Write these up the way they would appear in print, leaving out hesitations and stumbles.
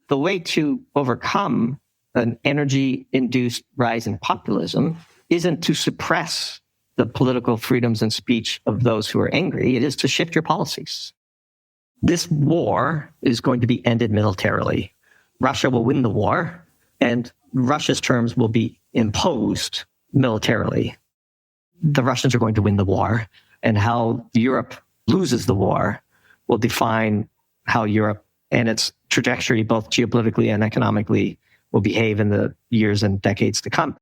the way to overcome an energy-induced rise in populism isn't to suppress the political freedoms and speech of those who are angry. It is to shift your policies. This war is going to be ended militarily. Russia will win the war, and Russia's terms will be imposed militarily. The Russians are going to win the war, and how Europe loses the war will define how Europe and its trajectory, both geopolitically and economically, will behave in the years and decades to come.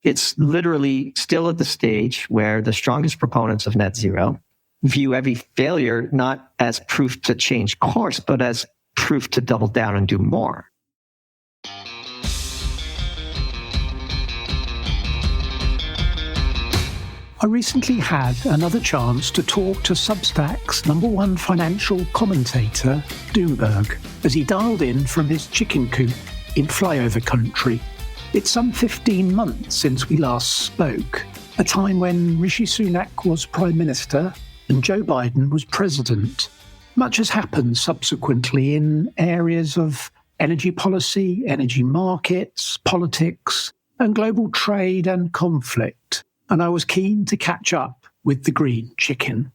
It's literally still at the stage where the strongest proponents of net zero view every failure not as proof to change course, but as proof to double down and do more. I recently had another chance to talk to Substack's #1 financial commentator, Doomberg, as he dialed in from his chicken coop in flyover country. It's some 15 months since we last spoke, a time when Rishi Sunak was Prime Minister and Joe Biden was President. Much has happened subsequently in areas of energy policy, energy markets, politics, and global trade and conflict, and I was keen to catch up with the green chicken.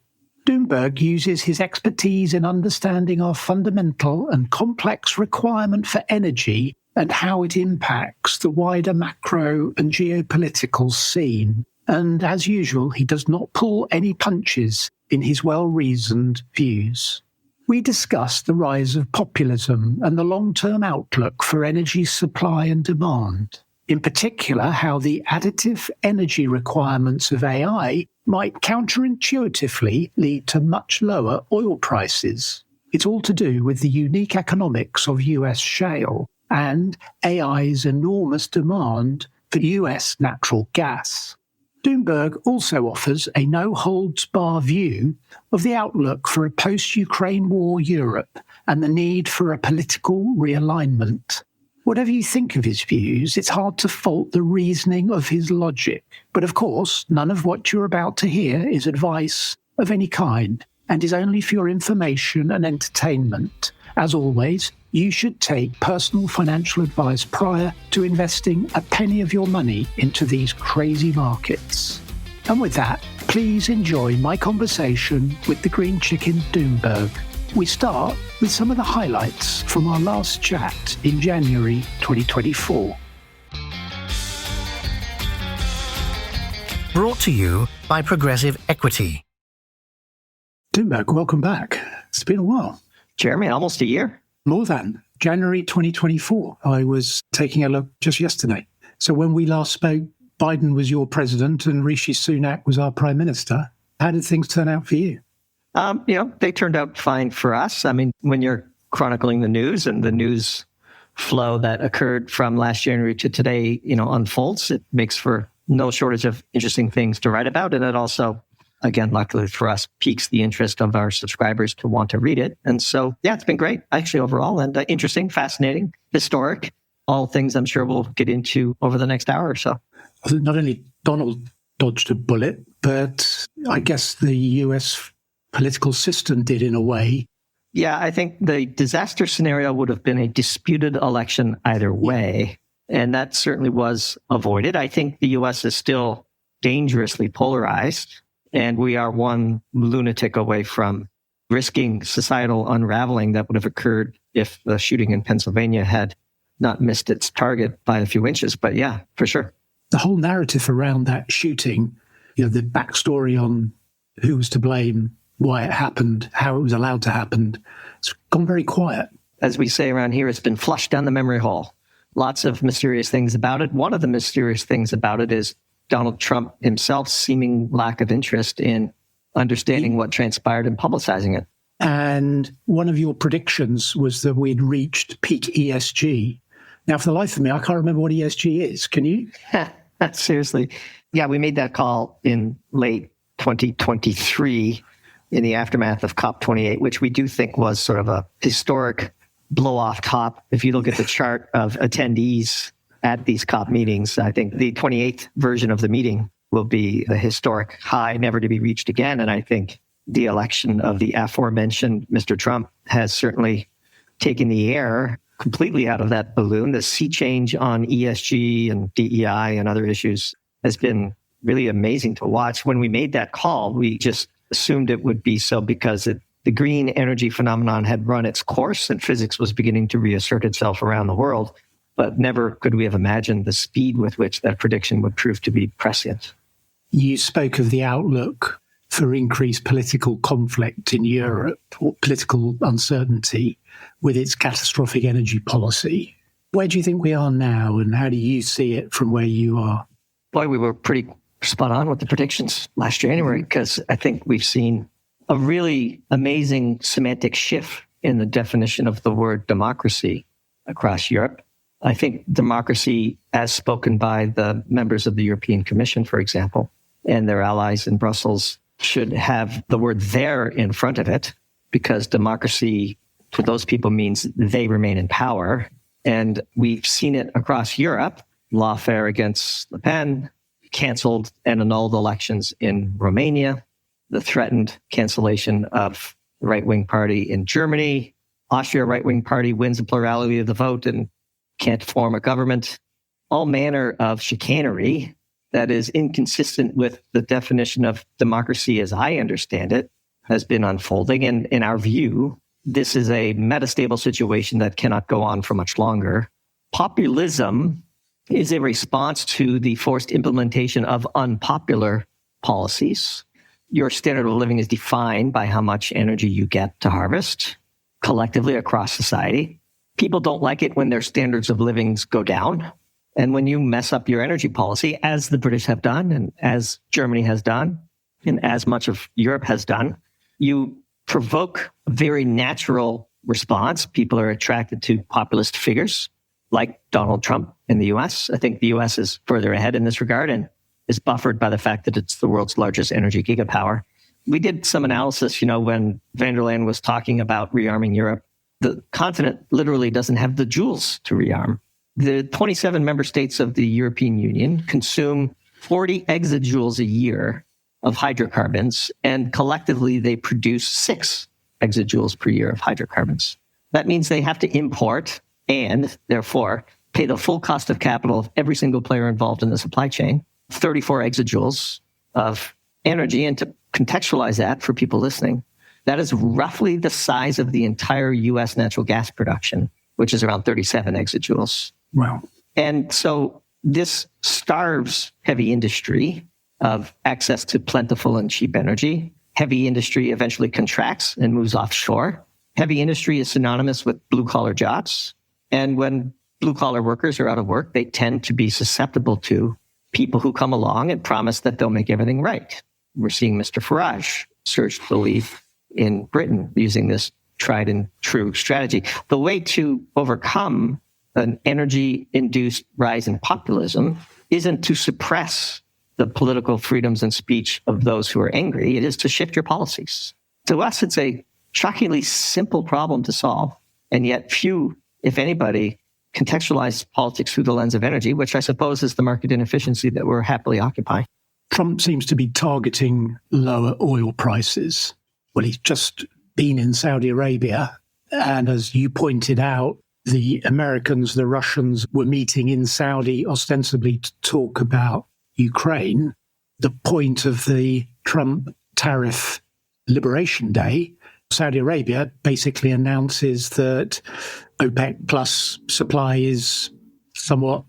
Doomberg uses his expertise in understanding our fundamental and complex requirement for energy and how it impacts the wider macro and geopolitical scene. And as usual, he does not pull any punches in his well-reasoned views. We discuss the rise of populism and the long-term outlook for energy supply and demand. In particular, how the additive energy requirements of AI might counterintuitively lead to much lower oil prices. It's all to do with the unique economics of US shale and AI's enormous demand for US natural gas. Doomberg also offers a no-holds-bar view of the outlook for a post-Ukraine war Europe and the need for a political realignment. Whatever you think of his views, it's hard to fault the reasoning of his logic. But of course, none of what you're about to hear is advice of any kind and is only for your information and entertainment. As always, you should take personal financial advice prior to investing a penny of your money into these crazy markets. And with that, please enjoy my conversation with the green chicken Doomberg. We start with some of the highlights from our last chat in January 2024. Brought to you by Progressive Equity. Doomberg, welcome back. It's been a while. Jeremy, almost a year. More than. January 2024. I was taking a look just yesterday. So when we last spoke, Biden was your president and Rishi Sunak was our prime minister. How did things turn out for you? They turned out fine for us. I mean, when you're chronicling the news and the news flow that occurred from last January to today, unfolds, it makes for no shortage of interesting things to write about. And it also, again, luckily for us, piques the interest of our subscribers to want to read it. And so, yeah, it's been great, actually, overall, and interesting, fascinating, historic, all things I'm sure we'll get into over the next hour or so. Not only Donald dodged a bullet, but I guess the US political system did in a way. Yeah, I think the disaster scenario would have been a disputed election either way. And that certainly was avoided. I think the US is still dangerously polarized. And we are one lunatic away from risking societal unraveling that would have occurred if the shooting in Pennsylvania had not missed its target by a few inches. But yeah, for sure. The whole narrative around that shooting, the backstory on who was to blame, why it happened, how it was allowed to happen, it's gone very quiet. As we say around here, it's been flushed down the memory hole. Lots of mysterious things about it. One of the mysterious things about it is Donald Trump himself's seeming lack of interest in understanding what transpired and publicizing it. And one of your predictions was that we'd reached peak ESG. Now, for the life of me, I can't remember what ESG is. Can you? Seriously. Yeah, we made that call in late 2023 in the aftermath of COP28, which we do think was sort of a historic blow-off top. If you look at the chart of attendees at these COP meetings, I think the 28th version of the meeting will be the historic high, never to be reached again. And I think the election of the aforementioned Mr. Trump has certainly taken the air completely out of that balloon. The sea change on ESG and DEI and other issues has been really amazing to watch. When we made that call, we just assumed it would be so because the green energy phenomenon had run its course and physics was beginning to reassert itself around the world. But never could we have imagined the speed with which that prediction would prove to be prescient. You spoke of the outlook for increased political conflict in Europe, or political uncertainty with its catastrophic energy policy. Where do you think we are now, and how do you see it from where you are? Boy, we were pretty spot on with the predictions last January, because I think we've seen a really amazing semantic shift in the definition of the word democracy across Europe. I think democracy, as spoken by the members of the European Commission, for example, and their allies in Brussels, should have the word "there" in front of it, because democracy to those people means they remain in power. And we've seen it across Europe. Lawfare against Le Pen, canceled and annulled elections in Romania, the threatened cancellation of the right-wing party in Germany. Austria right-wing party wins a plurality of the vote and can't form a government. All manner of chicanery that is inconsistent with the definition of democracy as I understand it has been unfolding. And in our view, this is a metastable situation that cannot go on for much longer. Populism is a response to the forced implementation of unpopular policies. Your standard of living is defined by how much energy you get to harvest collectively across society. People don't like it when their standards of living go down. And when you mess up your energy policy, as the British have done, and as Germany has done, and as much of Europe has done, you provoke a very natural response. People are attracted to populist figures like Donald Trump in the US. I think the US is further ahead in this regard and is buffered by the fact that it's the world's largest energy gigapower. We did some analysis, when van der Leyen was talking about rearming Europe. The continent literally doesn't have the joules to rearm. The 27 member states of the European Union consume 40 exajoules a year of hydrocarbons, and collectively they produce 6 exajoules per year of hydrocarbons. That means they have to import and, therefore, pay the full cost of capital of every single player involved in the supply chain, 34 exajoules of energy. And to contextualize that for people listening, that is roughly the size of the entire U.S. natural gas production, which is around 37 exajoules. Wow. And so this starves heavy industry of access to plentiful and cheap energy. Heavy industry eventually contracts and moves offshore. Heavy industry is synonymous with blue-collar jobs. And when blue-collar workers are out of work, they tend to be susceptible to people who come along and promise that they'll make everything right. We're seeing Mr. Farage surge to the lead in Britain using this tried and true strategy. The way to overcome an energy-induced rise in populism isn't to suppress the political freedoms and speech of those who are angry. It is to shift your policies. To us, it's a shockingly simple problem to solve, and yet few, if anybody, contextualize politics through the lens of energy, which I suppose is the market inefficiency that we're happily occupying. Trump seems to be targeting lower oil prices. Well, he's just been in Saudi Arabia, and as you pointed out, the Americans, the Russians were meeting in Saudi ostensibly to talk about Ukraine. The point of the Trump tariff liberation day, Saudi Arabia basically announces that OPEC plus supply is somewhat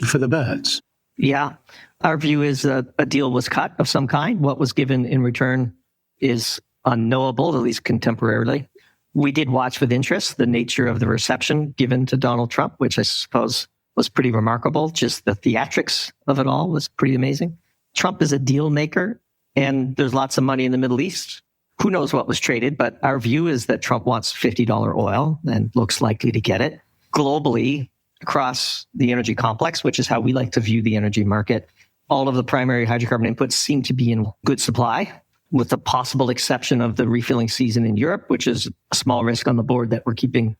for the birds. Yeah. Our view is that a deal was cut of some kind. What was given in return is unknowable, at least contemporarily. We did watch with interest the nature of the reception given to Donald Trump, which I suppose was pretty remarkable. Just the theatrics of it all was pretty amazing. Trump is a deal maker, and there's lots of money in the Middle East. Who knows what was traded, but our view is that Trump wants $50 oil and looks likely to get it. Globally, across the energy complex, which is how we like to view the energy market, all of the primary hydrocarbon inputs seem to be in good supply, with the possible exception of the refilling season in Europe, which is a small risk on the board that we're keeping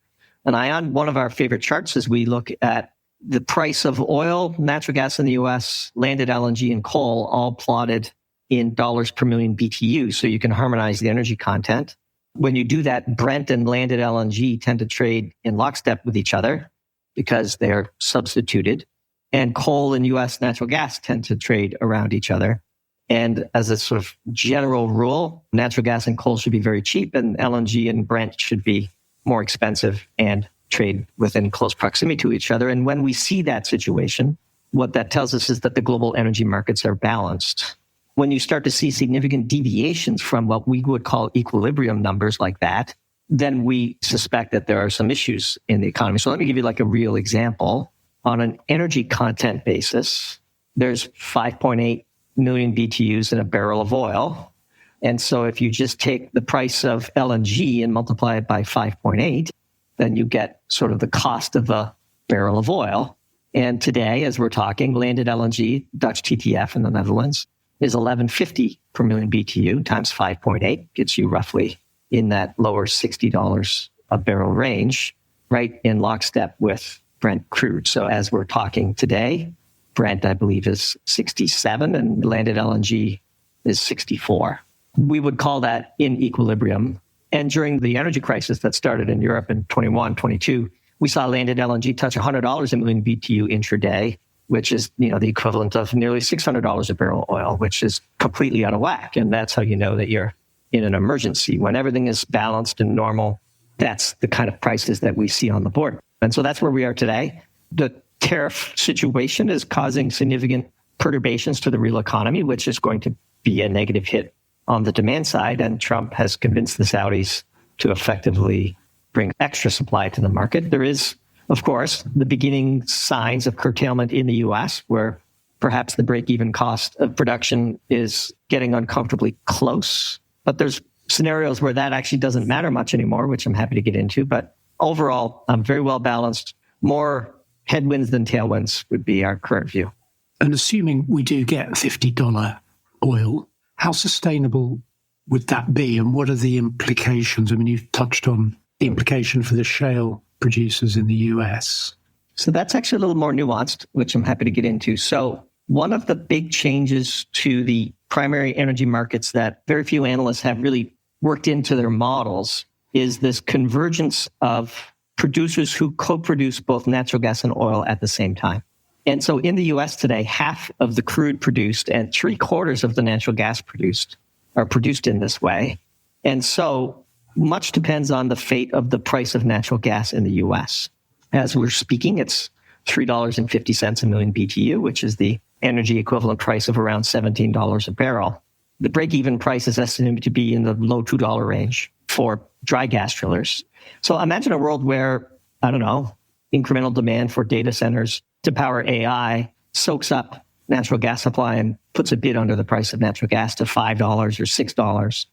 an eye on. One of our favorite charts is we look at the price of oil, natural gas in the U.S., landed LNG and coal, all plotted in dollars per million BTU. So you can harmonize the energy content. When you do that, Brent and landed LNG tend to trade in lockstep with each other because they're substituted. And coal and U.S. natural gas tend to trade around each other. And as a sort of general rule, natural gas and coal should be very cheap, and LNG and Brent should be more expensive and trade within close proximity to each other. And when we see that situation, what that tells us is that the global energy markets are balanced. When you start to see significant deviations from what we would call equilibrium numbers like that, then we suspect that there are some issues in the economy. So let me give you like a real example. On an energy content basis, there's 5.8 million BTUs in a barrel of oil. And so if you just take the price of LNG and multiply it by 5.8, then you get sort of the cost of a barrel of oil. And today, as we're talking, landed LNG, Dutch TTF in the Netherlands, is 11.50 per million BTU times 5.8, gets you roughly in that lower $60 a barrel range, right in lockstep with Brent crude. So as we're talking today, Brent, I believe, is 67 and landed LNG is 64. We would call that in equilibrium. And during the energy crisis that started in Europe in 21, 22, we saw landed LNG touch $100 a million BTU intraday, which is, the equivalent of nearly $600 a barrel of oil, which is completely out of whack. And that's how you know that you're in an emergency. When everything is balanced and normal, that's the kind of prices that we see on the board. And so that's where we are today. The tariff situation is causing significant perturbations to the real economy, which is going to be a negative hit on the demand side. And Trump has convinced the Saudis to effectively bring extra supply to the market. There is, of course, the beginning signs of curtailment in the U.S., where perhaps the break-even cost of production is getting uncomfortably close. But there's scenarios where that actually doesn't matter much anymore, which I'm happy to get into. But overall, very well balanced. More headwinds than tailwinds would be our current view. And assuming we do get $50 oil, how sustainable would that be? And what are the implications? I mean, you've touched on the implication for the shale producers in the US. So that's actually a little more nuanced, which I'm happy to get into. So one of the big changes to the primary energy markets that very few analysts have really worked into their models is this convergence of producers who co-produce both natural gas and oil at the same time. And so in the US today, half of the crude produced and 3/4 of the natural gas produced are produced in this way. And so much depends on the fate of the price of natural gas in the US. As we're speaking, it's $3.50 a million BTU, which is the energy equivalent price of around $17 a barrel. The break-even price is estimated to be in the low $2 range for dry gas drillers. So imagine a world where, incremental demand for data centers to power AI soaks up natural gas supply and puts a bid under the price of natural gas to $5 or $6.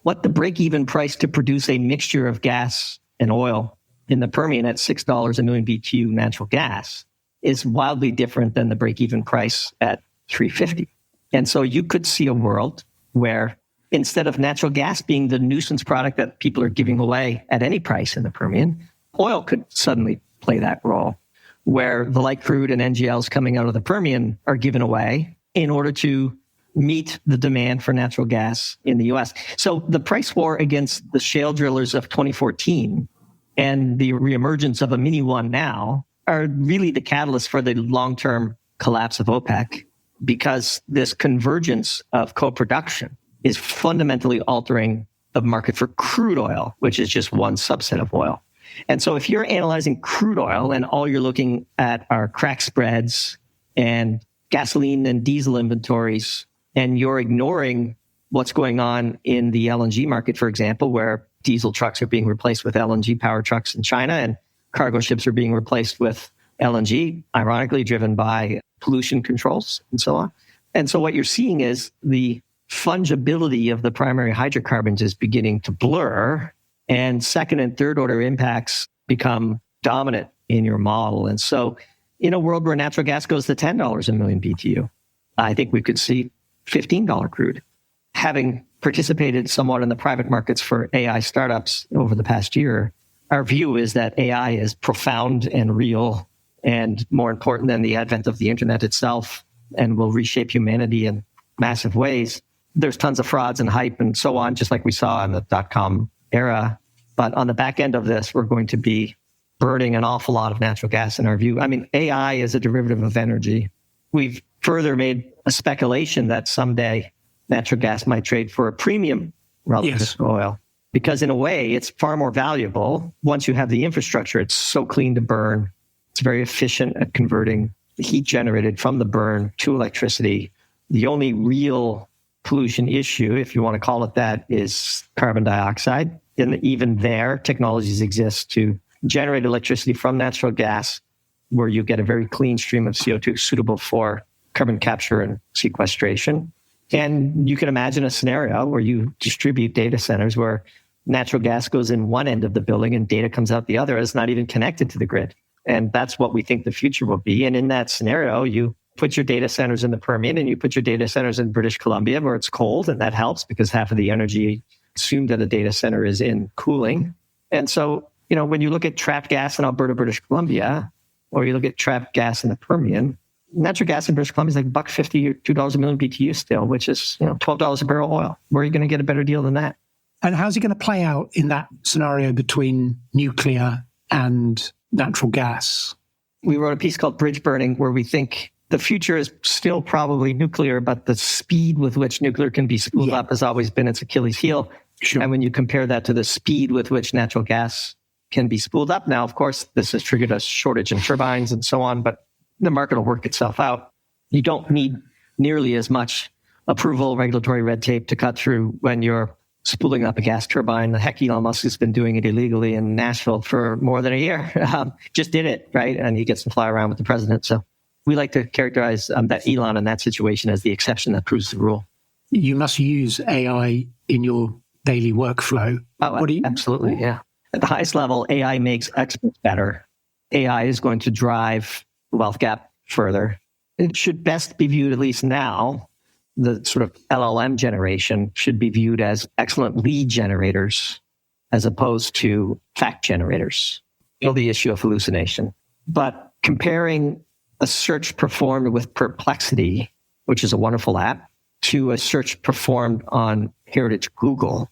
What the break-even price to produce a mixture of gas and oil in the Permian at $6 a million BTU natural gas is wildly different than the break-even price at $3.50. And so you could see a world where instead of natural gas being the nuisance product that people are giving away at any price in the Permian, oil could suddenly play that role, where the light crude and NGLs coming out of the Permian are given away in order to meet the demand for natural gas in the U.S. So the price war against the shale drillers of 2014 and the reemergence of a mini one now are really the catalyst for the long-term collapse of OPEC, because this convergence of co-production is fundamentally altering the market for crude oil, which is just one subset of oil. And so if you're analyzing crude oil and all you're looking at are crack spreads and gasoline and diesel inventories, and you're ignoring what's going on in the LNG market, for example, where diesel trucks are being replaced with LNG power trucks in China and cargo ships are being replaced with LNG, ironically driven by pollution controls and so on. And so what you're seeing is the fungibility of the primary hydrocarbons is beginning to blur, and second and third order impacts become dominant in your model. And so in a world where natural gas goes to $10 a million BTU, I think we could see $15 crude. Having participated somewhat in the private markets for AI startups over the past year, our view is that AI is profound and real and more important than the advent of the internet itself, and will reshape humanity in massive ways. There's tons of frauds and hype and so on, just like we saw in the dot-com era. But on the back end of this, we're going to be burning an awful lot of natural gas in our view. I mean, AI is a derivative of energy. We've further made a speculation that someday natural gas might trade for a premium relative to oil. Because in a way, it's far more valuable once you have the infrastructure. It's so clean to burn. It's very efficient at converting the heat generated from the burn to electricity. The only real pollution issue, if you want to call it that, is carbon dioxide. And even there, technologies exist to generate electricity from natural gas, where you get a very clean stream of CO2 suitable for carbon capture and sequestration. And you can imagine a scenario where you distribute data centers where natural gas goes in one end of the building and data comes out the other. It's not even connected to the grid. And that's what we think the future will be. And in that scenario, you put your data centers in the Permian and you put your data centers in British Columbia where it's cold, and that helps because half of the energy assumed at a data center is in cooling. And so, when you look at trapped gas in Alberta, British Columbia, or you look at trapped gas in the Permian, natural gas in British Columbia is like $1.50 or $2 a million BTU still, which is $12 a barrel oil. Where are you going to get a better deal than that? And how's it going to play out in that scenario between nuclear and natural gas? We wrote a piece called Bridge Burning, where we think the future is still probably nuclear, but the speed with which nuclear can be spooled up has always been its Achilles heel. Sure. And when you compare that to the speed with which natural gas can be spooled up now, of course, this has triggered a shortage in turbines and so on, but the market will work itself out. You don't need nearly as much approval, regulatory red tape to cut through when you're spooling up a gas turbine. The heck, Elon Musk has been doing it illegally in Nashville for more than a year. Just did it, right? And he gets to fly around with the president. So we like to characterize that Elon in that situation as the exception that proves the rule. You must use AI in your daily workflow. Absolutely, yeah. At the highest level, AI makes experts better. AI is going to drive the wealth gap further. It should best be viewed, at least now, the sort of LLM generation should be viewed as excellent lead generators as opposed to fact generators. The issue of hallucination. But comparing a search performed with Perplexity, which is a wonderful app, to a search performed on Heritage Google,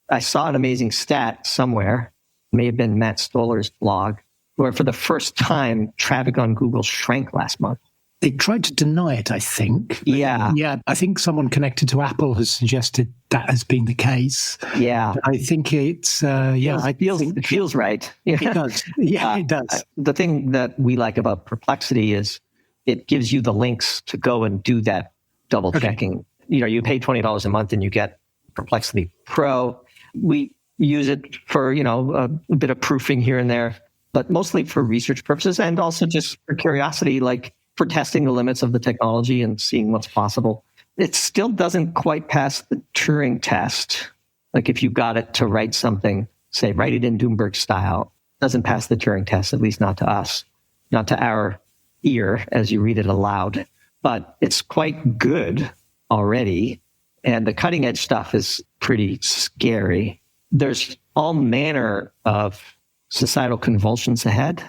I saw an amazing stat somewhere, may have been Matt Stoller's blog, where for the first time, traffic on Google shrank last month. They tried to deny it, I think. Yeah. Yeah, I think someone connected to Apple has suggested that has been the case. Yeah. I think it's, it feels right. It does. Yeah, it does. The thing that we like about Perplexity is it gives you the links to go and do that double checking. You pay $20 a month and you get Perplexity Pro. We use it for, a bit of proofing here and there, but mostly for research purposes and also just for curiosity, like for testing the limits of the technology and seeing what's possible. It still doesn't quite pass the Turing test. Like if you got it to write something, say, write it in Doomberg style, doesn't pass the Turing test, at least not to us, not to our ear as you read it aloud. But it's quite good already. And the cutting edge stuff is pretty scary. There's all manner of societal convulsions ahead.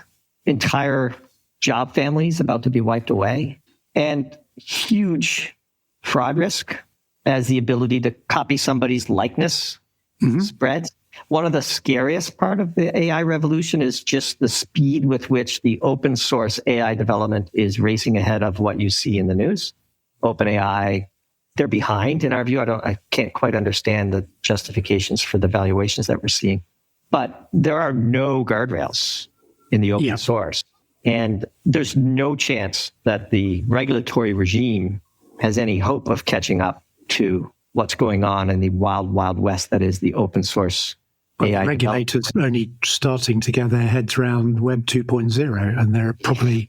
Entire job families about to be wiped away, and huge fraud risk as the ability to copy somebody's likeness spreads. One of the scariest part of the AI revolution is just the speed with which the open source AI development is racing ahead of what you see in the news. OpenAI, they're behind in our view. I can't quite understand the justifications for the valuations that we're seeing, but there are no guardrails in the open source. And there's no chance that the regulatory regime has any hope of catching up to what's going on in the wild, wild west that is the open source AI. Regulators are only starting to get their heads around Web 2.0, and they're probably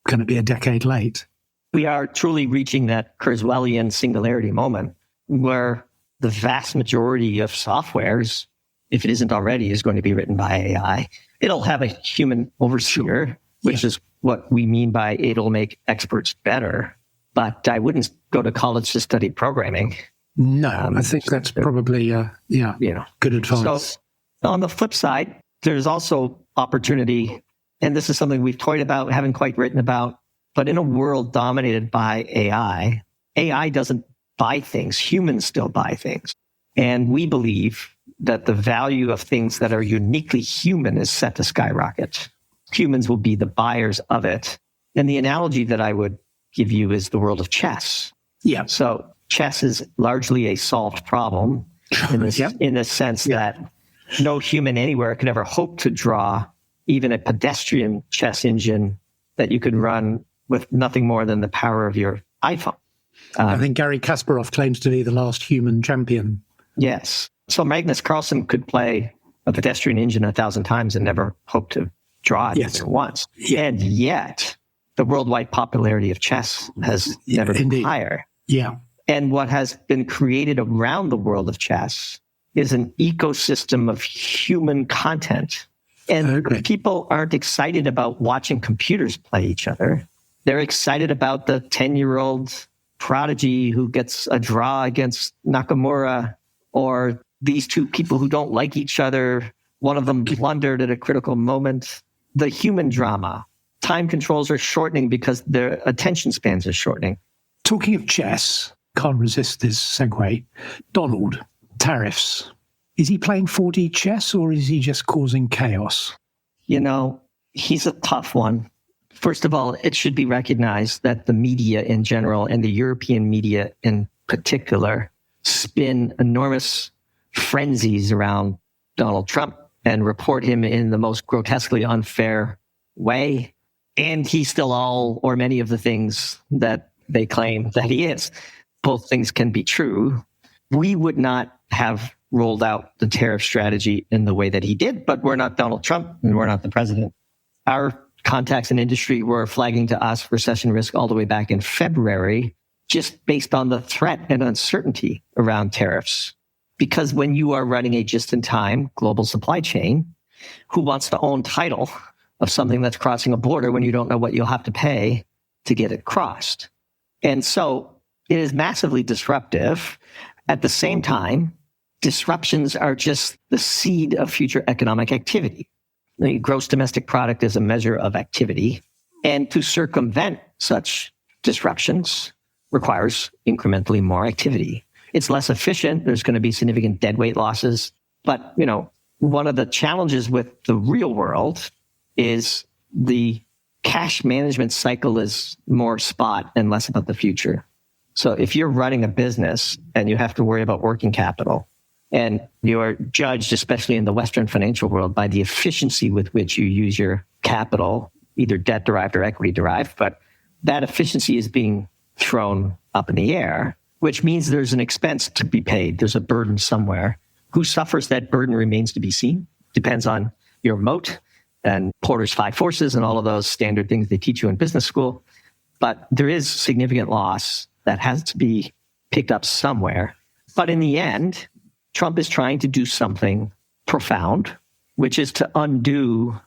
going to be a decade late. We are truly reaching that Kurzweilian singularity moment where the vast majority of softwares, if it isn't already, is going to be written by AI. It'll have a human overseer, which is what we mean by it'll make experts better. But I wouldn't go to college to study programming. No, I think that's probably, good advice. So on the flip side, there's also opportunity, and this is something we've toyed about, haven't quite written about, but in a world dominated by AI, AI doesn't buy things. Humans still buy things. And we believe that the value of things that are uniquely human is set to skyrocket. Humans will be the buyers of it. And the analogy that I would give you is the world of chess. Yeah. So chess is largely a solved problem in the sense that no human anywhere could ever hope to draw even a pedestrian chess engine that you could run with nothing more than the power of your iPhone. I think Gary Kasparov claims to be the last human champion. Yes. So Magnus Carlsen could play a pedestrian engine 1,000 times and never hope to draw it even once. And yet, the worldwide popularity of chess has never been higher. Yeah. And what has been created around the world of chess is an ecosystem of human content. And people aren't excited about watching computers play each other. They're excited about the 10-year-old prodigy who gets a draw against Nakamura, or these two people who don't like each other. One of them blundered at a critical moment. The human drama. Time controls are shortening because their attention spans are shortening. Talking of chess, can't resist this segue. Donald, tariffs. Is he playing 4D chess or is he just causing chaos? You know, he's a tough one. First of all, it should be recognized that the media in general and the European media in particular spin enormous frenzies around Donald Trump and report him in the most grotesquely unfair way. And he's still all or many of the things that they claim that he is. Both things can be true. We would not have rolled out the tariff strategy in the way that he did, but we're not Donald Trump and we're not the president. Our contacts in industry were flagging to us recession risk all the way back in February, just based on the threat and uncertainty around tariffs. Because when you are running a just-in-time global supply chain, who wants to own title of something that's crossing a border when you don't know what you'll have to pay to get it crossed? And so it is massively disruptive. At the same time, disruptions are just the seed of future economic activity. The gross domestic product is a measure of activity. And to circumvent such disruptions requires incrementally more activity. It's less efficient. There's going to be significant deadweight losses. But, you know, one of the challenges with the real world is the cash management cycle is more spot and less about the future. So if you're running a business and you have to worry about working capital, and you are judged, especially in the Western financial world, by the efficiency with which you use your capital, either debt-derived or equity-derived, but that efficiency is being thrown up in the air, which means there's an expense to be paid. There's a burden somewhere. Who suffers that burden remains to be seen. Depends on your moat and Porter's 5 forces and all of those standard things they teach you in business school. But there is significant loss that has to be picked up somewhere. But in the end, Trump is trying to do something profound, which is to undo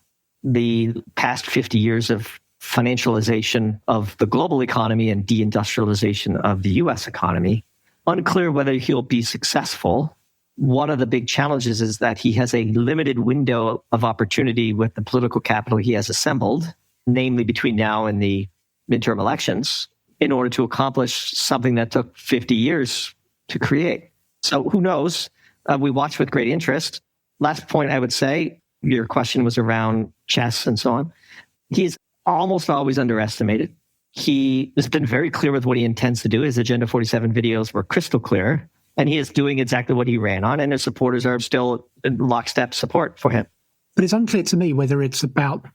the past 50 years of financialization of the global economy and deindustrialization of the U.S. economy. Unclear whether he'll be successful. One of the big challenges is that he has a limited window of opportunity with the political capital he has assembled, namely between now and the midterm elections, in order to accomplish something that took 50 years to create. So who knows? We watch with great interest. Last point I would say, your question was around chess and so on. He's almost always underestimated. He has been very clear with what he intends to do. His Agenda 47 videos were crystal clear, and he is doing exactly what he ran on, and his supporters are still in lockstep support for him. But it's unclear to me whether it's about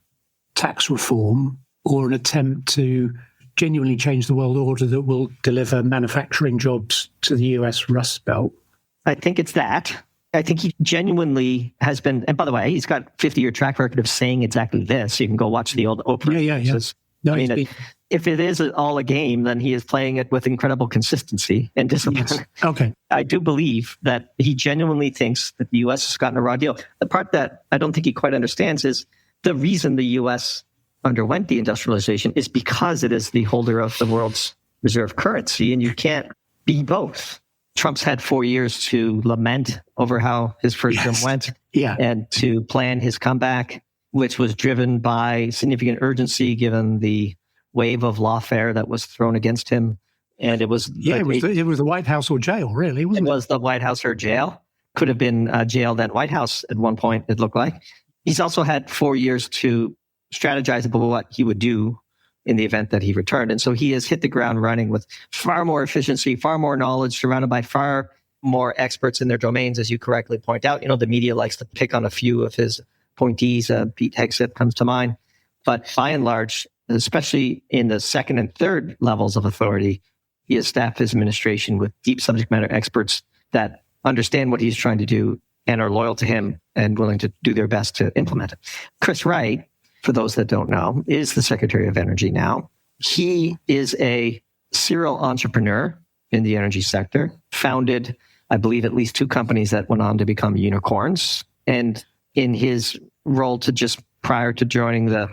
tax reform or an attempt to genuinely change the world order that will deliver manufacturing jobs to the US Rust Belt. I think it's that. I think he genuinely has been, and by the way, he's got a 50-year track record of saying exactly this. You can go watch the old Oprah. Yeah. No, I mean, if it is all a game, then he is playing it with incredible consistency and discipline. Yes. Okay. I do believe that he genuinely thinks that the U.S. has gotten a raw deal. The part that I don't think he quite understands is the reason the U.S. underwent deindustrialization is because it is the holder of the world's reserve currency, and you can't be both. Trump's had 4 years to lament over how his first term went and to plan his comeback, which was driven by significant urgency given the wave of lawfare that was thrown against him And it was it was the White House or jail, really, wasn't it? It was the White House or jail. Could have been jail, then White House at one point, it looked like. He's also had 4 years to strategize about what he would do in the event that he returned. And so he has hit the ground running with far more efficiency, far more knowledge, surrounded by far more experts in their domains, as you correctly point out. The media likes to pick on a few of his appointees. Pete Hegseth comes to mind. But by and large, especially in the second and third levels of authority, he has staffed his administration with deep subject matter experts that understand what he's trying to do and are loyal to him and willing to do their best to implement it. Chris Wright, for those that don't know, is the Secretary of Energy now. He is a serial entrepreneur in the energy sector, founded, I believe, at least 2 companies that went on to become unicorns. And in his role to just prior to joining the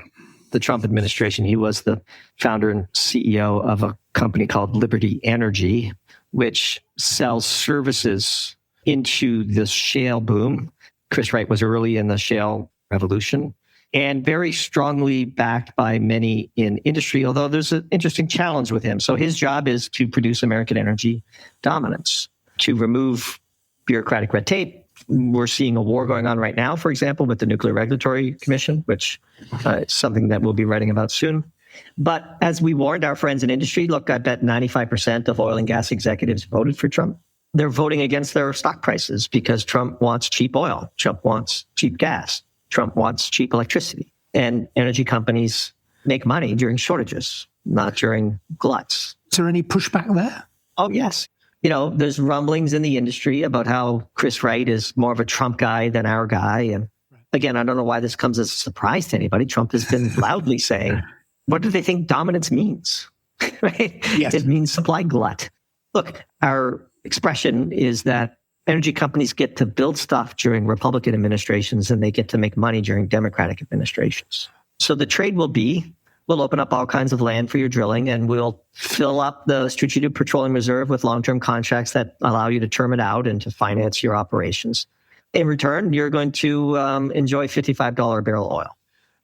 Trump administration, he was the founder and CEO of a company called Liberty Energy, which sells services into the shale boom. Chris Wright was early in the shale revolution and very strongly backed by many in industry, although there's an interesting challenge with him. So his job is to produce American energy dominance, to remove bureaucratic red tape. We're seeing a war going on right now, for example, with the Nuclear Regulatory Commission, which is something that we'll be writing about soon. But as we warned our friends in industry, look, I bet 95% of oil and gas executives voted for Trump. They're voting against their stock prices because Trump wants cheap oil. Trump wants cheap gas. Trump wants cheap electricity. And energy companies make money during shortages, not during gluts. Is there any pushback there? Oh, yes. There's rumblings in the industry about how Chris Wright is more of a Trump guy than our guy. And again, I don't know why this comes as a surprise to anybody. Trump has been loudly saying, what do they think dominance means? Right? Yes. It means supply glut. Look, our expression is that energy companies get to build stuff during Republican administrations and they get to make money during Democratic administrations. So the trade will be, we'll open up all kinds of land for your drilling and we'll fill up the Strategic Petroleum Reserve with long-term contracts that allow you to term it out and to finance your operations. In return, you're going to enjoy $55 a barrel oil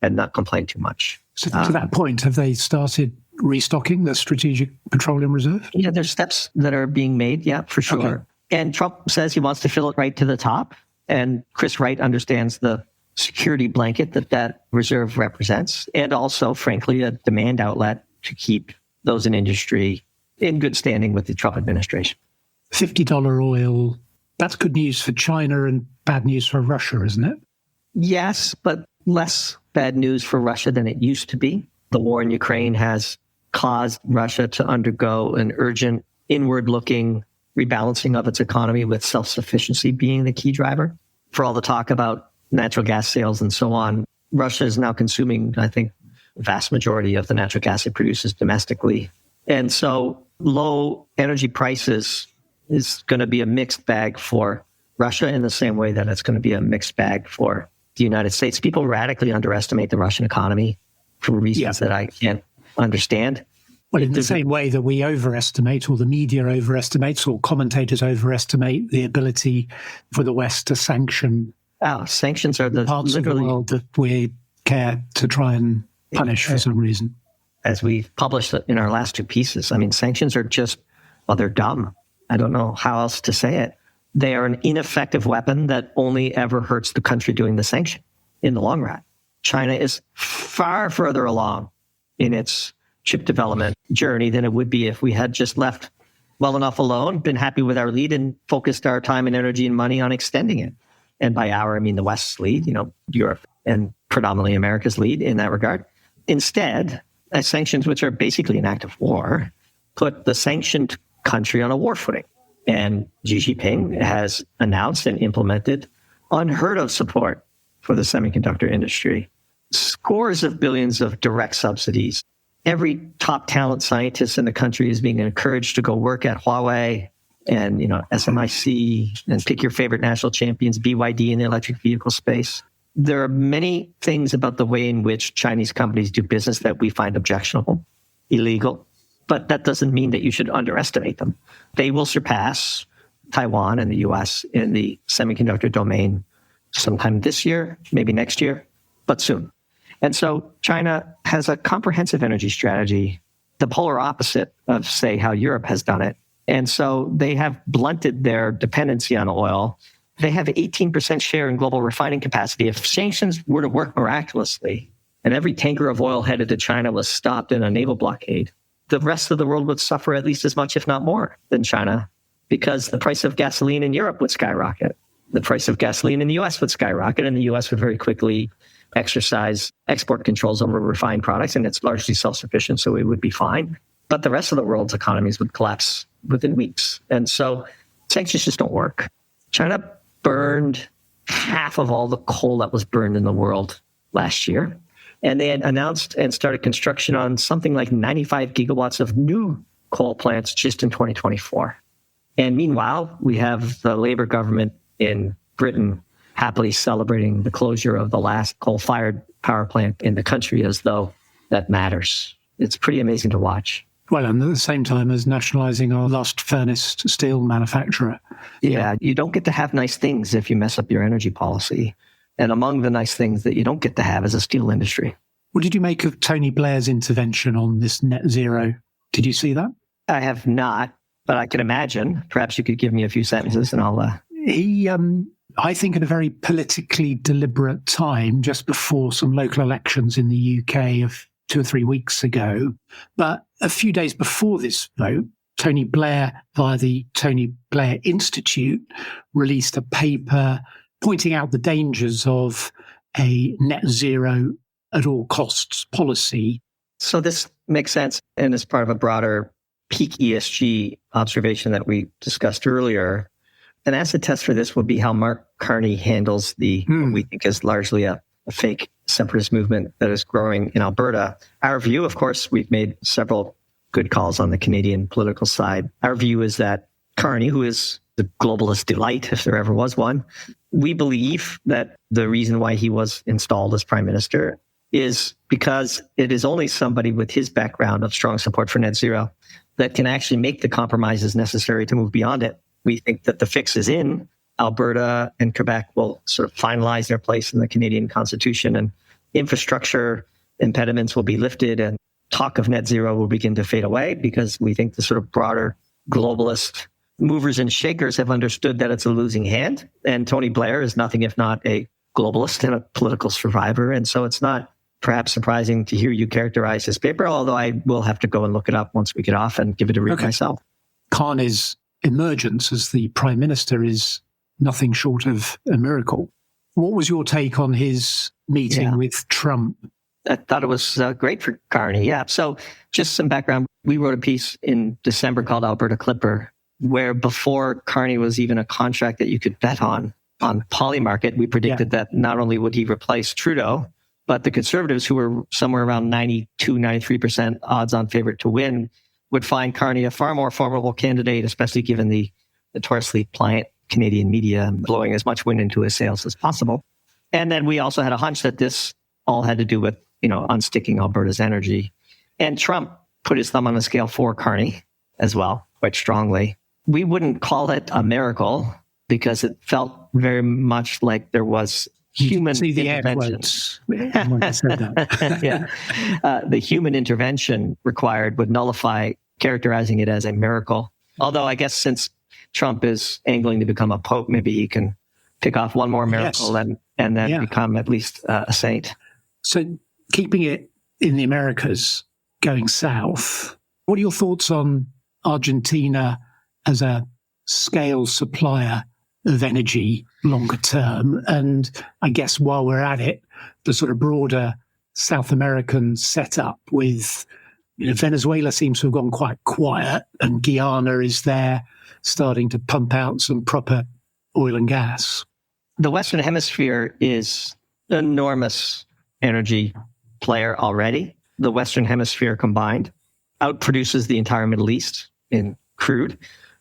and not complain too much. So to that point, have they started restocking the Strategic Petroleum Reserve? Yeah, there's steps that are being made, yeah, for sure. Okay. And Trump says he wants to fill it right to the top. And Chris Wright understands the security blanket that reserve represents, and also, frankly, a demand outlet to keep those in industry in good standing with the Trump administration. $50 oil, that's good news for China and bad news for Russia, isn't it? Yes, but less bad news for Russia than it used to be. The war in Ukraine has caused Russia to undergo an urgent inward-looking rebalancing of its economy, with self-sufficiency being the key driver. For all the talk about natural gas sales and so on, Russia is now consuming, I think, the vast majority of the natural gas it produces domestically. And so low energy prices is going to be a mixed bag for Russia in the same way that it's going to be a mixed bag for the United States. People radically underestimate the Russian economy for reasons that I can't understand. Well, in the same way that we overestimate, or the media overestimates, or commentators overestimate the ability for the West to sanction sanctions are the parts of the world that we care to try and punish for some reason. As we've published in our last 2 pieces, I mean, sanctions are just, well, they're dumb. I don't know how else to say it. They are an ineffective weapon that only ever hurts the country doing the sanction in the long run. China is far further along in its chip development journey than it would be if we had just left well enough alone, been happy with our lead, and focused our time and energy and money on extending it. And by our, I mean the West's lead, Europe and predominantly America's lead in that regard. Instead, sanctions, which are basically an act of war, put the sanctioned country on a war footing. And Xi Jinping has announced and implemented unheard of support for the semiconductor industry. Scores of billions of direct subsidies. Every top talent scientist in the country is being encouraged to go work at Huawei and, SMIC, and pick your favorite national champions, BYD, in the electric vehicle space. There are many things about the way in which Chinese companies do business that we find objectionable, illegal, but that doesn't mean that you should underestimate them. They will surpass Taiwan and the U.S. in the semiconductor domain sometime this year, maybe next year, but soon. And so China has a comprehensive energy strategy the polar opposite of, say, how Europe has done it. And so they have blunted their dependency on oil. They have 18% share in global refining capacity. If sanctions were to work miraculously and every tanker of oil headed to China was stopped in a naval blockade, the rest of the world would suffer at least as much, if not more, than China, because the price of gasoline in Europe would skyrocket. The price of gasoline in the U.S. would skyrocket, and the U.S. would very quickly exercise export controls over refined products, and it's largely self-sufficient, so it would be fine. But the rest of the world's economies would collapse within weeks. And so sanctions just don't work. China burned half of all the coal that was burned in the world last year. And they had announced and started construction on something like 95 gigawatts of new coal plants just in 2024. And meanwhile, we have the Labour government in Britain happily celebrating the closure of the last coal-fired power plant in the country as though that matters. It's pretty amazing to watch. Well, and at the same time as nationalising our last furnace steel manufacturer. Yeah, you don't get to have nice things if you mess up your energy policy. And among the nice things that you don't get to have is a steel industry. What did you make of Tony Blair's intervention on this net zero? Did you see that? I have not, but I can imagine. Perhaps you could give me a few sentences and I'll... He, I think, at a very politically deliberate time, just before some local elections in the UK of 2 or 3 weeks ago. But a few days before this vote, Tony Blair, via the Tony Blair Institute, released a paper pointing out the dangers of a net zero at all costs policy. So this makes sense and is part of a broader peak ESG observation that we discussed earlier. An acid test for this will be how Mark Carney handles what we think is largely a fake separatist movement that is growing in Alberta. Our view, of course, we've made several good calls on the Canadian political side. Our view is that Carney, who is the globalist delight, if there ever was one, we believe that the reason why he was installed as prime minister is because it is only somebody with his background of strong support for net zero that can actually make the compromises necessary to move beyond it. We think that the fix is in. Alberta and Quebec will sort of finalize their place in the Canadian Constitution, and infrastructure impediments will be lifted and talk of net zero will begin to fade away because we think the sort of broader globalist movers and shakers have understood that it's a losing hand. And Tony Blair is nothing if not a globalist and a political survivor. And so it's not perhaps surprising to hear you characterize his paper, although I will have to go and look it up once we get off and give it a read myself. Carney's emergence as the prime minister is nothing short of a miracle. What was your take on his meeting with Trump? I thought it was great for Carney. Yeah. So just some background. We wrote a piece in December called Alberta Clipper, where before Carney was even a contract that you could bet on Polymarket, we predicted that not only would he replace Trudeau, but the Conservatives, who were somewhere around 92, 93% odds on favorite to win, would find Carney a far more formidable candidate, especially given the notoriously pliant Canadian media blowing as much wind into his sails as possible. And then we also had a hunch that this all had to do with, unsticking Alberta's energy. And Trump put his thumb on the scale for Carney as well, quite strongly. We wouldn't call it a miracle because it felt very much like there was human intervention. The human intervention required would nullify characterizing it as a miracle. Although I guess since Trump is angling to become a pope, maybe he can pick off one more miracle and then become at least a saint. So keeping it in the Americas, going south, what are your thoughts on Argentina as a scale supplier of energy longer term? And I guess while we're at it, the sort of broader South American setup with Venezuela seems to have gone quite quiet, and Guyana is there starting to pump out some proper oil and gas. The Western Hemisphere is an enormous energy player already. The Western Hemisphere combined outproduces the entire Middle East in crude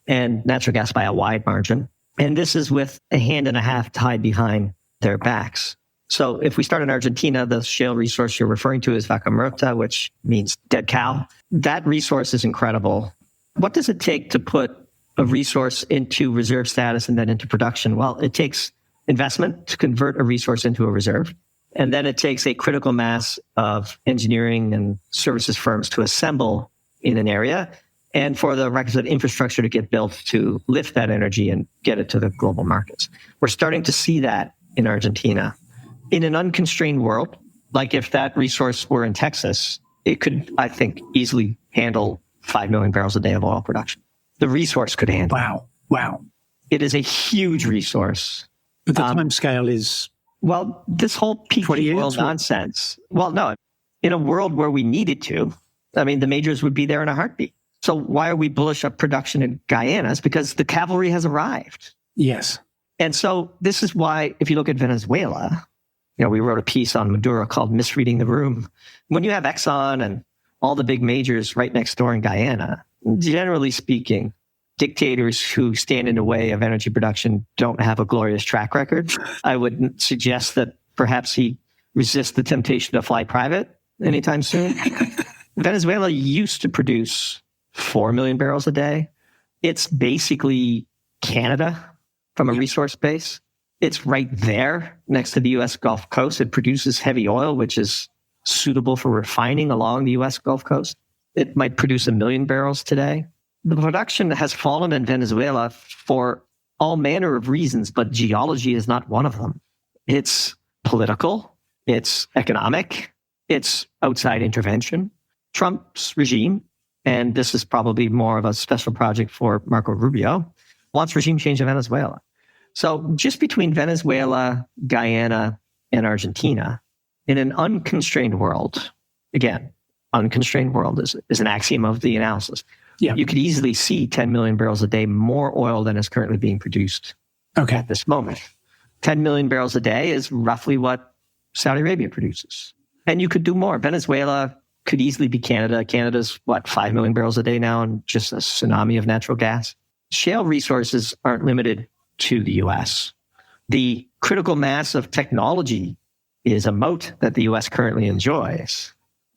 and natural gas by a wide margin. And this is with a hand and a half tied behind their backs. So if we start in Argentina, the shale resource you're referring to is Vaca Muerta, which means dead cow. That resource is incredible. What does it take to put a resource into reserve status and then into production? Well, it takes investment to convert a resource into a reserve. And then it takes a critical mass of engineering and services firms to assemble in an area and for the requisite infrastructure to get built to lift that energy and get it to the global markets. We're starting to see that in Argentina. In an unconstrained world, like if that resource were in Texas, it could, I think, easily handle 5 million barrels a day of oil production. The resource could handle it. Wow. It is a huge resource. But the time scale is... Well, this whole peak oil nonsense. Well, no, in a world where we needed to, I mean, the majors would be there in a heartbeat. So why are we bullish of production in Guyana? It's because the cavalry has arrived. Yes. And so this is why, if you look at Venezuela, we wrote a piece on Maduro called Misreading the Room. When you have Exxon and all the big majors right next door in Guyana, generally speaking, dictators who stand in the way of energy production don't have a glorious track record. I would suggest that perhaps he resists the temptation to fly private anytime soon. Venezuela used to produce 4 million barrels a day. It's basically Canada from a resource base. It's right there next to the U.S. Gulf Coast. It produces heavy oil, which is suitable for refining along the U.S. Gulf Coast. It might produce 1 million barrels today. The production has fallen in Venezuela for all manner of reasons, but geology is not one of them. It's political, it's economic, it's outside intervention. Trump's regime, and this is probably more of a special project for Marco Rubio, wants regime change in Venezuela. So just between Venezuela, Guyana, and Argentina, in an unconstrained world, again, unconstrained world is an axiom of the analysis. Yeah. You could easily see 10 million barrels a day more oil than is currently being produced at this moment. 10 million barrels a day is roughly what Saudi Arabia produces. And you could do more. Venezuela could easily be Canada. Canada's, 5 million barrels a day now and just a tsunami of natural gas. Shale resources aren't limited to the U.S. The critical mass of technology is a moat that the U.S. currently enjoys,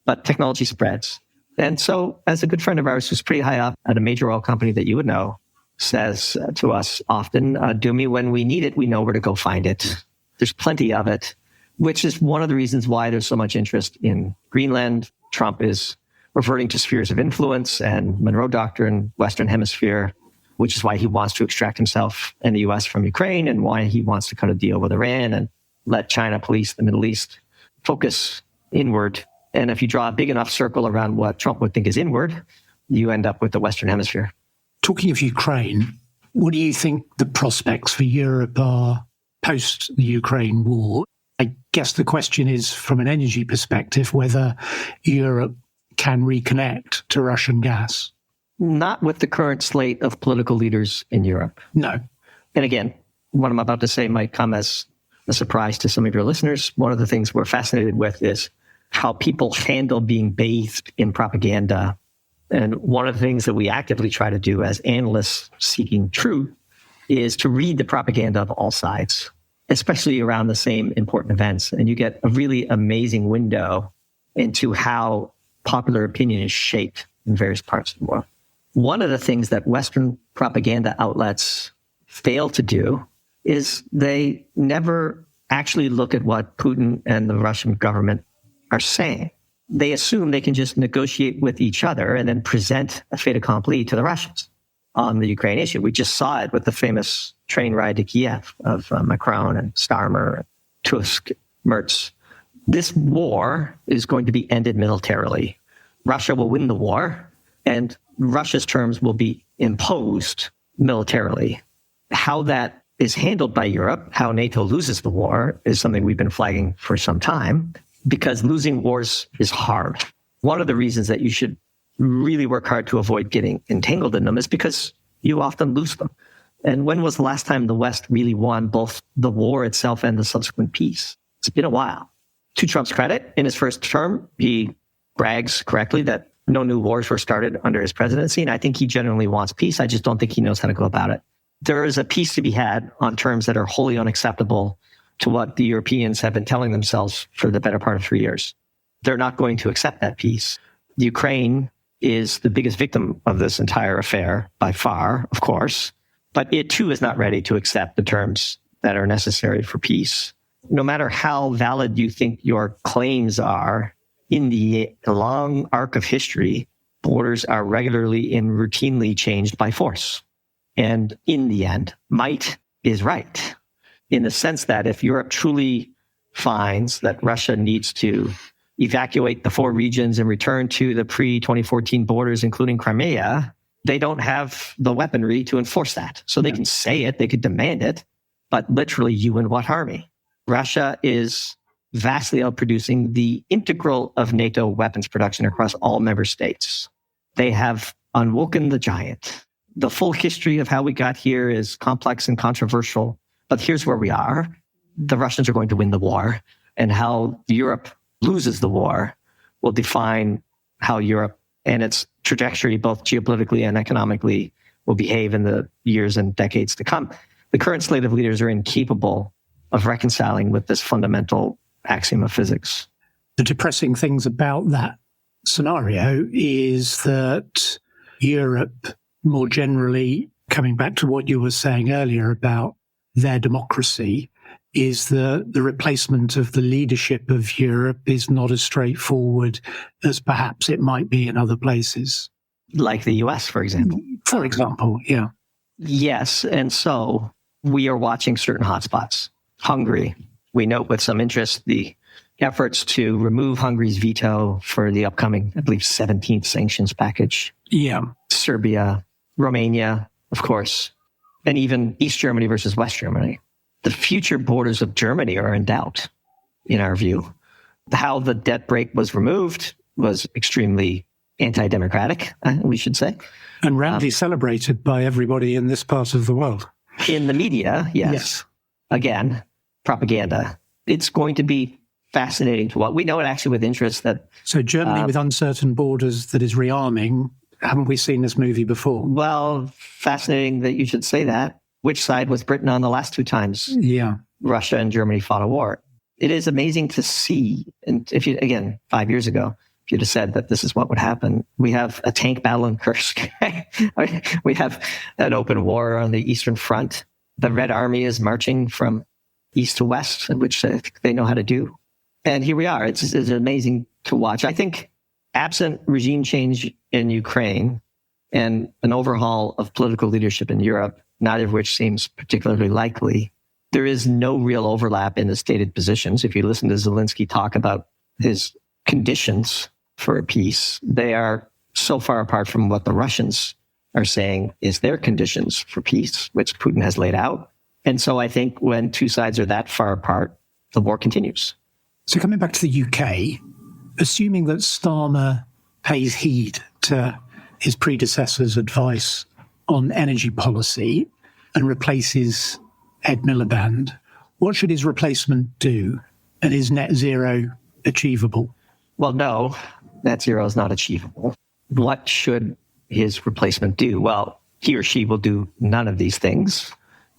but technology spreads. And so, as a good friend of ours who's pretty high up at a major oil company that you would know says to us often, Doomy, when we need it, we know where to go find it. There's plenty of it, which is one of the reasons why there's so much interest in Greenland. Trump is reverting to spheres of influence and Monroe Doctrine, Western Hemisphere, which is why he wants to extract himself and the U.S. from Ukraine and why he wants to cut a deal with Iran and let China police the Middle East. Focus inward. And if you draw a big enough circle around what Trump would think is inward, you end up with the Western Hemisphere. Talking of Ukraine, what do you think the prospects for Europe are post the Ukraine war? I guess the question is, from an energy perspective, whether Europe can reconnect to Russian gas. Not with the current slate of political leaders in Europe. No. And again, what I'm about to say might come as a surprise to some of your listeners. One of the things we're fascinated with is how people handle being bathed in propaganda. And one of the things that we actively try to do as analysts seeking truth is to read the propaganda of all sides, especially around the same important events. And you get a really amazing window into how popular opinion is shaped in various parts of the world. One of the things that Western propaganda outlets fail to do is they never actually look at what Putin and the Russian government are saying. They assume they can just negotiate with each other and then present a fait accompli to the Russians on the Ukraine issue. We just saw it with the famous train ride to Kiev of Macron and Starmer, Tusk, Merz. This war is going to be ended militarily. Russia will win the war, and Russia's terms will be imposed militarily. How that is handled by Europe, how NATO loses the war, is something we've been flagging for some time, because losing wars is hard. One of the reasons that you should really work hard to avoid getting entangled in them is because you often lose them. And when was the last time the West really won both the war itself and the subsequent peace? It's been a while. To Trump's credit, in his first term, he brags correctly that no new wars were started under his presidency, and I think he genuinely wants peace. I just don't think he knows how to go about it. There is a peace to be had on terms that are wholly unacceptable to what the Europeans have been telling themselves for the better part of 3 years. They're not going to accept that peace. Ukraine is the biggest victim of this entire affair by far, of course, but it too is not ready to accept the terms that are necessary for peace. No matter how valid you think your claims are in the long arc of history, borders are regularly and routinely changed by force. And in the end, might is right, in the sense that if Europe truly finds that Russia needs to evacuate the 4 regions and return to the pre-2014 borders, including Crimea, they don't have the weaponry to enforce that. So they can say it, they could demand it, but literally you and what army? Russia is vastly outproducing the integral of NATO weapons production across all member states. They have unwoken the giant. The full history of how we got here is complex and controversial, but here's where we are. The Russians are going to win the war, and how Europe loses the war will define how Europe and its trajectory, both geopolitically and economically, will behave in the years and decades to come. The current slate of leaders are incapable of reconciling with this fundamental axiom of physics. The depressing things about that scenario is that Europe, more generally, coming back to what you were saying earlier about their democracy, is the replacement of the leadership of Europe is not as straightforward as perhaps it might be in other places. Like the US, for example. For example, yeah. Yes, and so we are watching certain hotspots. Hungary, we note with some interest the efforts to remove Hungary's veto for the upcoming, I believe, 17th sanctions package. Yeah. Serbia, Romania, of course, and even East Germany versus West Germany. The future borders of Germany are in doubt, in our view. How the debt brake was removed was extremely anti-democratic, we should say. And roundly celebrated by everybody in this part of the world. In the media, yes. Again, propaganda. It's going to be fascinating to watch. We know it actually with interest that... So Germany with uncertain borders that is rearming, haven't we seen this movie before? Well, fascinating that you should say that. Which side was Britain on the last 2 times? Yeah. Russia and Germany fought a war. It is amazing to see. And if you, again, 5 years ago, if you'd have said that this is what would happen, we have a tank battle in Kursk. We have an open war on the Eastern Front. The Red Army is marching from east to west, which they know how to do. And here we are. It's amazing to watch. I think absent regime change in Ukraine and an overhaul of political leadership in Europe, neither of which seems particularly likely, there is no real overlap in the stated positions. If you listen to Zelensky talk about his conditions for a peace, they are so far apart from what the Russians are saying is their conditions for peace, which Putin has laid out. And so I think when 2 sides are that far apart, the war continues. So coming back to the UK, assuming that Starmer pays heed to his predecessor's advice on energy policy and replaces Ed Miliband, what should his replacement do? And is net zero achievable? Well, no, net zero is not achievable. What should his replacement do? Well, he or she will do none of these things,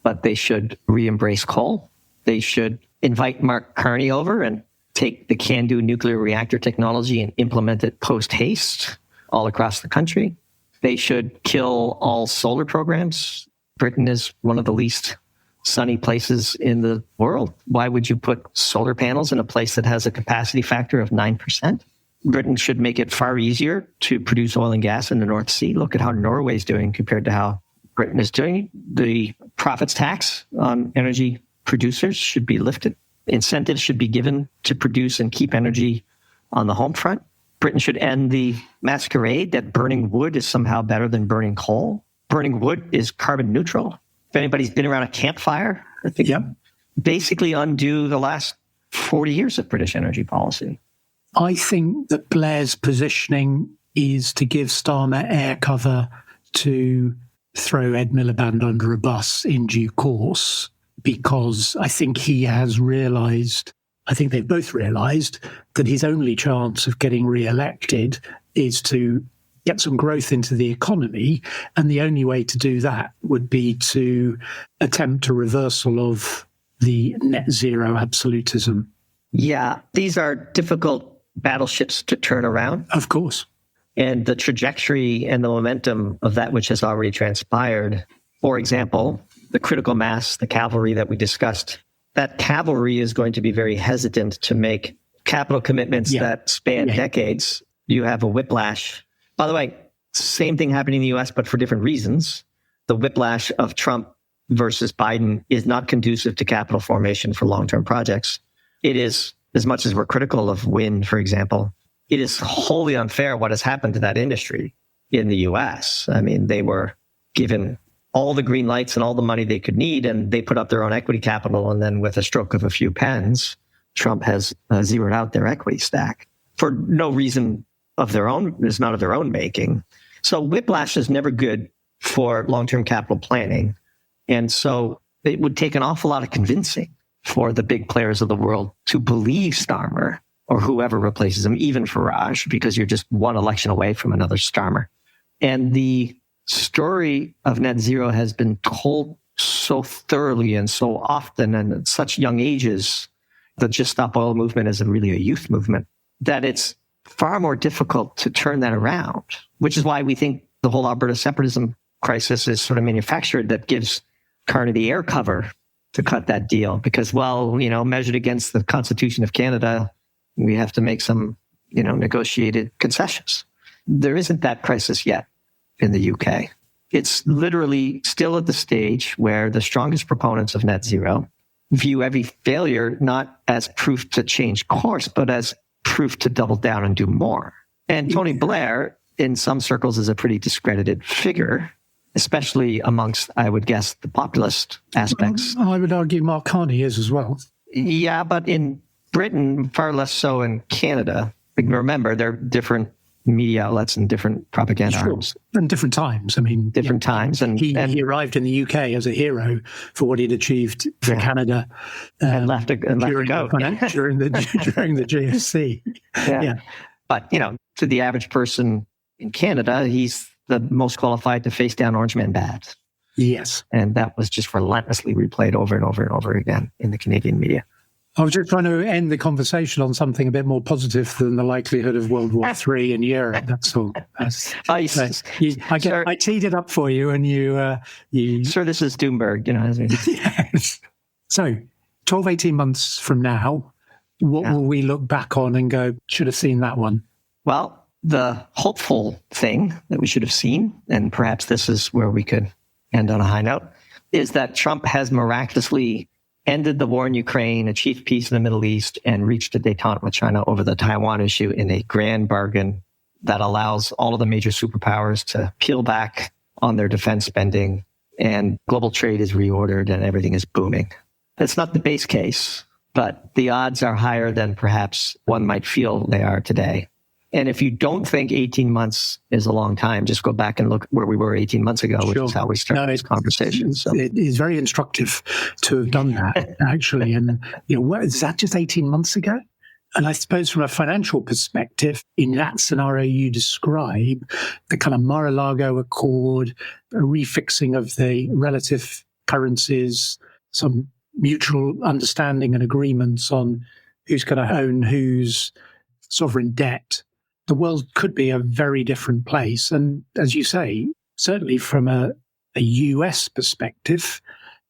but they should re-embrace coal. They should invite Mark Carney over and take the CANDU nuclear reactor technology and implement it post-haste all across the country. They should kill all solar programs. Britain is one of the least sunny places in the world. Why would you put solar panels in a place that has a capacity factor of 9%? Britain should make it far easier to produce oil and gas in the North Sea. Look at how Norway's doing compared to how Britain is doing. The profits tax on energy producers should be lifted. Incentives should be given to produce and keep energy on the home front. Britain should end the masquerade that burning wood is somehow better than burning coal. Burning wood is carbon neutral. If anybody's been around a campfire, I think basically undo the last 40 years of British energy policy. I think that Blair's positioning is to give Starmer air cover to throw Ed Miliband under a bus in due course, because I think he has realised, I think they've both realised, that his only chance of getting re-elected is to get some growth into the economy, and the only way to do that would be to attempt a reversal of the net zero absolutism. Yeah, these are difficult battleships to turn around. Of course. And the trajectory and the momentum of that which has already transpired, for example, the critical mass, the cavalry that we discussed, that cavalry is going to be very hesitant to make capital commitments that span decades. You have a whiplash By the way, same thing happening in the US, but for different reasons. The whiplash of Trump versus Biden is not conducive to capital formation for long-term projects. It is, as much as we're critical of wind, for example, it is wholly unfair what has happened to that industry in the US. I mean, they were given all the green lights and all the money they could need, and they put up their own equity capital. And then with a stroke of a few pens, Trump has zeroed out their equity stack for no reason of their own. It's not of their own making. So whiplash is never good for long-term capital planning. And so it would take an awful lot of convincing for the big players of the world to believe Starmer or whoever replaces him, even Farage, because you're just one election away from another Starmer. And the story of net zero has been told so thoroughly and so often and at such young ages. The Just Stop Oil movement is really a youth movement, that it's far more difficult to turn that around, which is why we think the whole Alberta separatism crisis is sort of manufactured, that gives Carney the air cover to cut that deal. Because, well, measured against the Constitution of Canada, we have to make some, negotiated concessions. There isn't that crisis yet in the UK. It's literally still at the stage where the strongest proponents of net zero view every failure not as proof to change course, but as proof to double down and do more. And Tony Blair, in some circles, is a pretty discredited figure, especially amongst, I would guess, the populist aspects. I would argue Mark Carney is as well. Yeah, but in Britain, far less so in Canada. Remember, there are different media outlets and different propaganda arms. And different times. I mean, different times. And he arrived in the UK as a hero for what he'd achieved for Canada. And left to go. During the GFC. Yeah. But, to the average person in Canada, he's the most qualified to face down Orange Man bad. Yes. And that was just relentlessly replayed over and over and over again in the Canadian media. I was just trying to end the conversation on something a bit more positive than the likelihood of World War III in Europe. That's all. I teed it up for you, and you. Sure, this is Doomberg, Yes. So, 12, 18 months from now, what will we look back on and go, should have seen that one? Well, the hopeful thing that we should have seen, and perhaps this is where we could end on a high note, is that Trump has miraculously ended the war in Ukraine, achieved peace in the Middle East, and reached a détente with China over the Taiwan issue in a grand bargain that allows all of the major superpowers to peel back on their defense spending, and global trade is reordered and everything is booming. That's not the base case, but the odds are higher than perhaps one might feel they are today. And if you don't think 18 months is a long time, just go back and look where we were 18 months ago, which is how we started this conversation. So it is very instructive to have done that, actually. And, is that just 18 months ago? And I suppose from a financial perspective, in that scenario you describe, the kind of Mar-a-Lago Accord, a refixing of the relative currencies, some mutual understanding and agreements on who's going to own whose sovereign debt, the world could be a very different place. And as you say, certainly from a US perspective,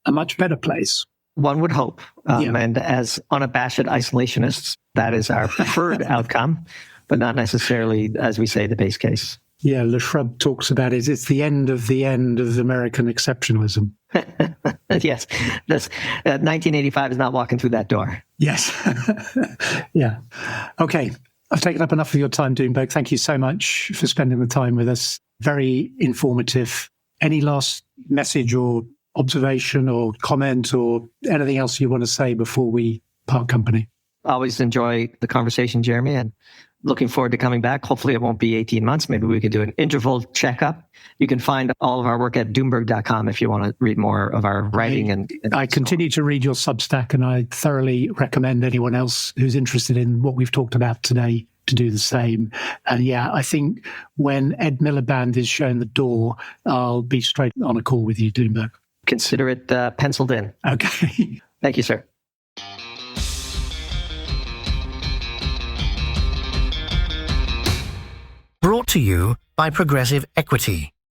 a much better place. One would hope. And as unabashed isolationists, that is our preferred outcome, but not necessarily, as we say, the base case. Yeah, Le Shrub talks about it. It's the end of American exceptionalism. Yes. 1985 is not walking through that door. Yes. Yeah. Okay. I've taken up enough of your time, Doomberg. Thank you so much for spending the time with us. Very informative. Any last message or observation or comment or anything else you want to say before we part company? Always enjoy the conversation, Jeremy, and looking forward to coming back. Hopefully it won't be 18 months. Maybe we could do an interval checkup. You can find all of our work at doomberg.com if you want to read more of our writing. And I continue to read your Substack, and I thoroughly recommend anyone else who's interested in what we've talked about today to do the same. And yeah, I think when Ed Miliband is shown the door, I'll be straight on a call with you, Doomberg. Consider it penciled in. Okay. Thank you, sir. Brought to you by Progressive Equity.